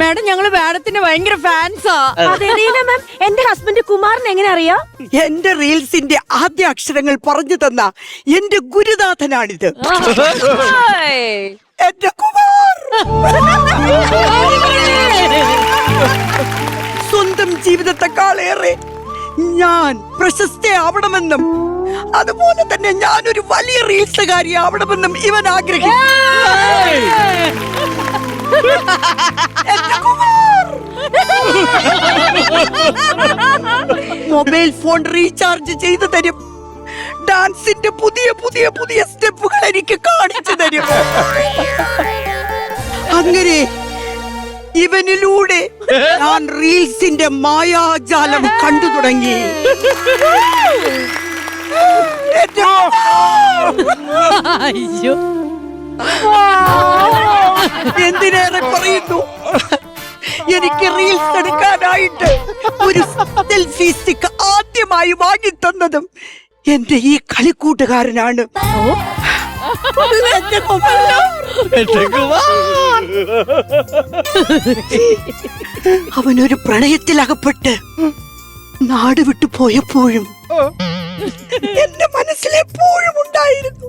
Madam ഞങ്ങള് മാഡത്തിന്റെ ഭയങ്കര ഫാൻസാ. അതെ റീന മാം, എന്റെ ഹസ്ബൻഡ് കുമാറിന് എങ്ങനെ അറിയാം? എന്റെ റീൽസിന്റെ ആദ്യ അക്ഷരങ്ങൾ പറഞ്ഞു തന്ന എന്റെ ഗുരുനാഥനാണിത്. എന്റെ കുമാർ സ്വന്തം ജീവിതത്തെക്കാളേറെ ഞാൻ പ്രശസ്തയാവണമെന്നും അതുപോലെ തന്നെ ഞാനൊരു വലിയ റീൽസുകാരി ആവണമെന്നും ഇവൻ ആഗ്രഹിച്ചു. എന്റെ കുമാർ മൊബൈൽ ഫോൺ റീചാർജ് ചെയ്തു തരും. ഡാൻസിന്റെ പുതിയ പുതിയ പുതിയ സ്റ്റെപ്പുകൾ എനിക്ക് കാണിച്ചു തരും. അങ്ങനെ ഇവനിലൂടെ ഞാൻ റീൽസിന്റെ മായാജാലം കണ്ടു തുടങ്ങി. അയ്യോ, എന്തിനേറെ പറയുന്നു, എനിക്ക് റീൽസ് എടുക്കാനായിട്ട് ഒരു സെൽഫി സ്റ്റിക്ക് ആദ്യമായി വാങ്ങിത്തന്നതും എന്റെ ഈ കളിക്കൂട്ടുകാരനാണ്. അവനൊരു പ്രണയത്തിലകപ്പെട്ട് നാട് വിട്ടു പോയപ്പോഴും എന്റെ മനസ്സിലെപ്പോഴും ഉണ്ടായിരുന്നു.